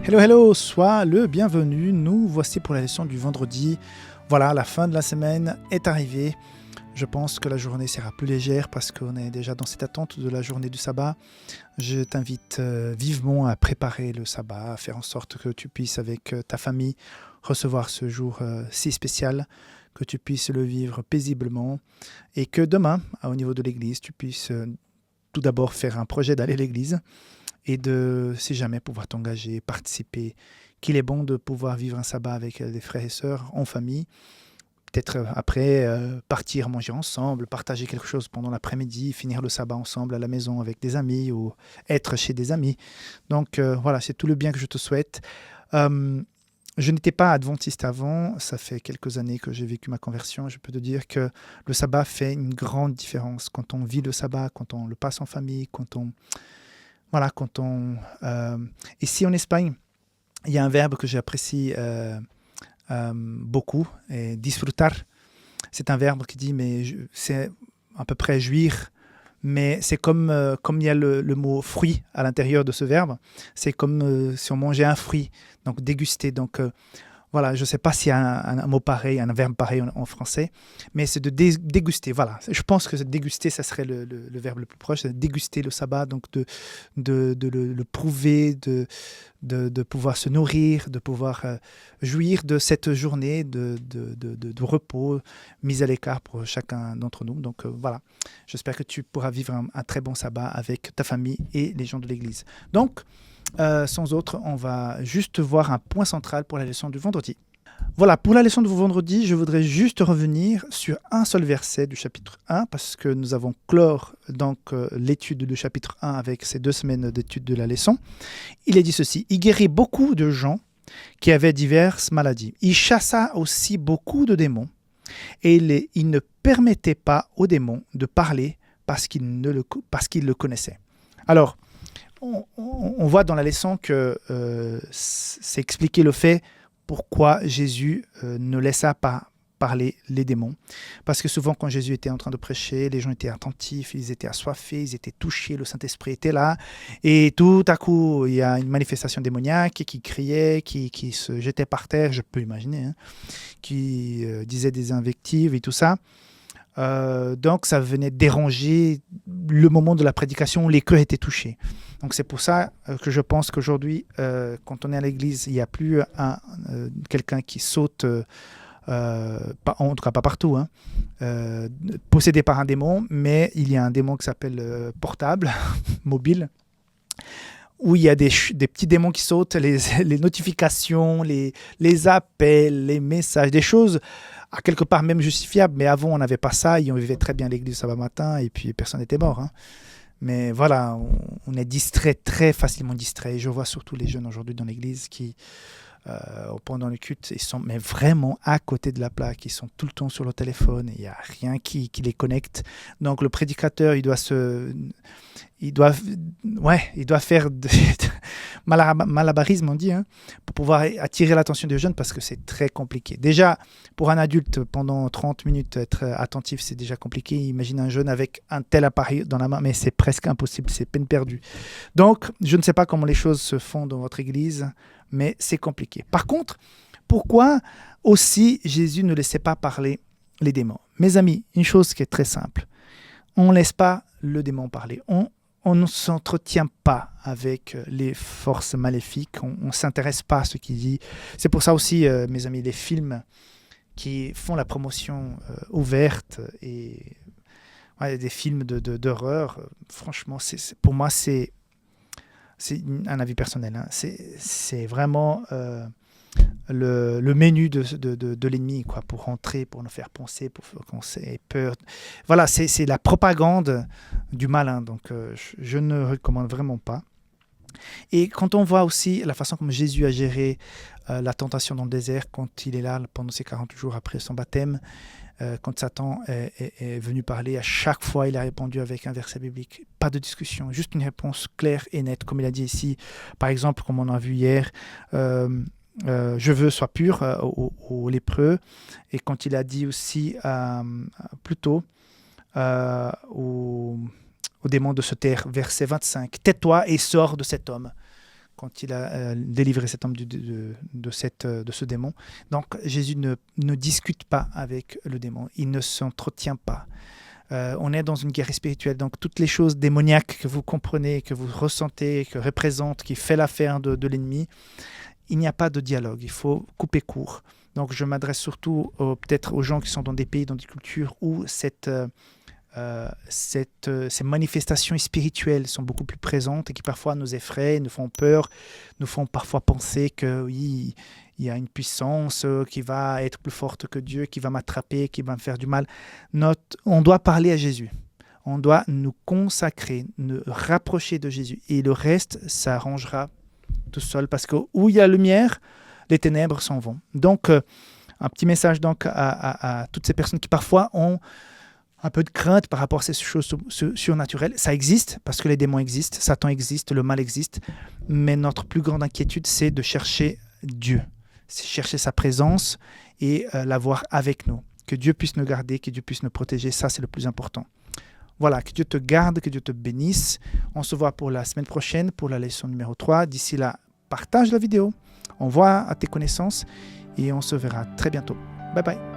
Hello, hello, sois le bienvenu. Nous voici pour la leçon du vendredi. Voilà, la fin de la semaine est arrivée. Je pense que la journée sera plus légère parce qu'on est déjà dans cette attente de la journée du sabbat. Je t'invite vivement à préparer le sabbat, à faire en sorte que tu puisses avec ta famille recevoir ce jour si spécial, que tu puisses le vivre paisiblement et que demain, au niveau de l'église, tu puisses tout d'abord faire un projet d'aller à l'église et de, si jamais, pouvoir t'engager, participer, qu'il est bon de pouvoir vivre un sabbat avec des frères et sœurs en famille, peut-être après partir manger ensemble, partager quelque chose pendant l'après-midi, finir le sabbat ensemble à la maison avec des amis ou être chez des amis. Donc voilà, c'est tout le bien que je te souhaite. Je n'étais pas adventiste avant, ça fait quelques années que j'ai vécu ma conversion. Je peux te dire que le sabbat fait une grande différence quand on vit le sabbat, quand on le passe en famille, voilà, ici en Espagne, il y a un verbe que j'apprécie beaucoup, et disfrutar. C'est un verbe qui dit, c'est à peu près jouir, mais c'est comme il y a le mot fruit à l'intérieur de ce verbe, c'est comme si on mangeait un fruit, donc déguster. Donc voilà, je ne sais pas s'il y a un mot pareil, un verbe pareil en français, mais c'est de déguster. Voilà, je pense que déguster, ça serait le verbe le plus proche, c'est de déguster le sabbat, donc de le prouver, de pouvoir se nourrir, de pouvoir jouir de cette journée de repos mise à l'écart pour chacun d'entre nous. Donc voilà, j'espère que tu pourras vivre un très bon sabbat avec ta famille et les gens de l'église. Donc, sans autre, on va juste voir un point central pour la leçon du vendredi. Voilà, pour la leçon du vendredi, je voudrais juste revenir sur un seul verset du chapitre 1, parce que nous avons clore donc l'étude du chapitre 1 avec ces 2 semaines d'étude de la leçon. Il est dit ceci: « Il guérit beaucoup de gens qui avaient diverses maladies. Il chassa aussi beaucoup de démons, et il ne permettait pas aux démons de parler parce qu'ils le connaissaient. » Alors, on voit dans la leçon que c'est expliqué le fait pourquoi Jésus ne laissa pas parler les démons. Parce que souvent, quand Jésus était en train de prêcher, les gens étaient attentifs, ils étaient assoiffés, ils étaient touchés, le Saint-Esprit était là. Et tout à coup, il y a une manifestation démoniaque qui criait, qui se jetait par terre, je peux imaginer, hein, qui disait des invectives et tout ça. Donc ça venait déranger le moment de la prédication où les cœurs étaient touchés. Donc c'est pour ça que je pense qu'aujourd'hui, quand on est à l'église, il n'y a plus quelqu'un qui saute, en tout cas pas partout, hein, possédé par un démon, mais il y a un démon qui s'appelle portable, mobile, où il y a des petits démons qui sautent, les notifications, les appels, les messages, des choses à quelque part même justifiables. Mais avant, on n'avait pas ça et on vivait très bien l'église le sabbat matin et puis personne n'était mort. Hein. Mais voilà, on est distrait, très facilement distrait. Et je vois surtout les jeunes aujourd'hui dans l'église qui, pendant le culte, ils sont mais vraiment à côté de la plaque. Ils sont tout le temps sur le téléphone. Il n'y a rien qui les connecte. Donc le prédicateur, il doit faire malabarisme, on dit, hein, pour pouvoir attirer l'attention des jeunes parce que c'est très compliqué. Déjà, pour un adulte, pendant 30 minutes, être attentif, c'est déjà compliqué. Imagine un jeune avec un tel appareil dans la main, mais c'est presque impossible, c'est peine perdue. Donc, je ne sais pas comment les choses se font dans votre église, mais c'est compliqué. Par contre, pourquoi aussi Jésus ne laissait pas parler les démons? Mes amis, une chose qui est très simple, on ne laisse pas le démon parler. On ne s'entretient pas avec les forces maléfiques, on ne s'intéresse pas à ce qu'il dit. C'est pour ça aussi, mes amis, les films qui font la promotion ouverte et des films d'horreur, franchement, pour moi, c'est un avis personnel. Hein. C'est vraiment le menu de l'ennemi, quoi, pour rentrer, pour nous faire penser, pour qu'on ait peur. Voilà, c'est la propagande du malin, donc je ne recommande vraiment pas. Et quand on voit aussi la façon comme Jésus a géré la tentation dans le désert, quand il est là pendant ces 40 jours après son baptême, quand Satan est venu parler, à chaque fois il a répondu avec un verset biblique. Pas de discussion, juste une réponse claire et nette, comme il a dit ici, par exemple, comme on a vu hier, je veux sois pur aux lépreux. Et quand il a dit aussi plutôt au démon de se taire, verset 25, tais-toi et sors de cet homme. quand il a délivré cet homme de ce démon. Donc Jésus ne discute pas avec le démon, il ne s'entretient pas. On est dans une guerre spirituelle, donc toutes les choses démoniaques que vous comprenez, que vous ressentez, que représente, qui fait l'affaire de l'ennemi, il n'y a pas de dialogue, il faut couper court. Donc je m'adresse surtout peut-être aux gens qui sont dans des pays, dans des cultures où ces manifestations spirituelles sont beaucoup plus présentes et qui parfois nous effraient, nous font peur, nous font parfois penser que oui, il y a une puissance qui va être plus forte que Dieu, qui va m'attraper, qui va me faire du mal. On doit parler à Jésus. On doit nous consacrer, nous rapprocher de Jésus. Et le reste s'arrangera tout seul. Parce que où il y a lumière, les ténèbres s'en vont. Donc, un petit message donc à toutes ces personnes qui parfois ont un peu de crainte par rapport à ces choses surnaturelles. Ça existe, parce que les démons existent, Satan existe, le mal existe. Mais notre plus grande inquiétude, c'est de chercher Dieu. C'est chercher sa présence et l'avoir avec nous. Que Dieu puisse nous garder, que Dieu puisse nous protéger, ça c'est le plus important. Voilà, que Dieu te garde, que Dieu te bénisse. On se voit pour la semaine prochaine, pour la leçon numéro 3. D'ici là, partage la vidéo, envoie à tes connaissances et on se verra très bientôt. Bye bye.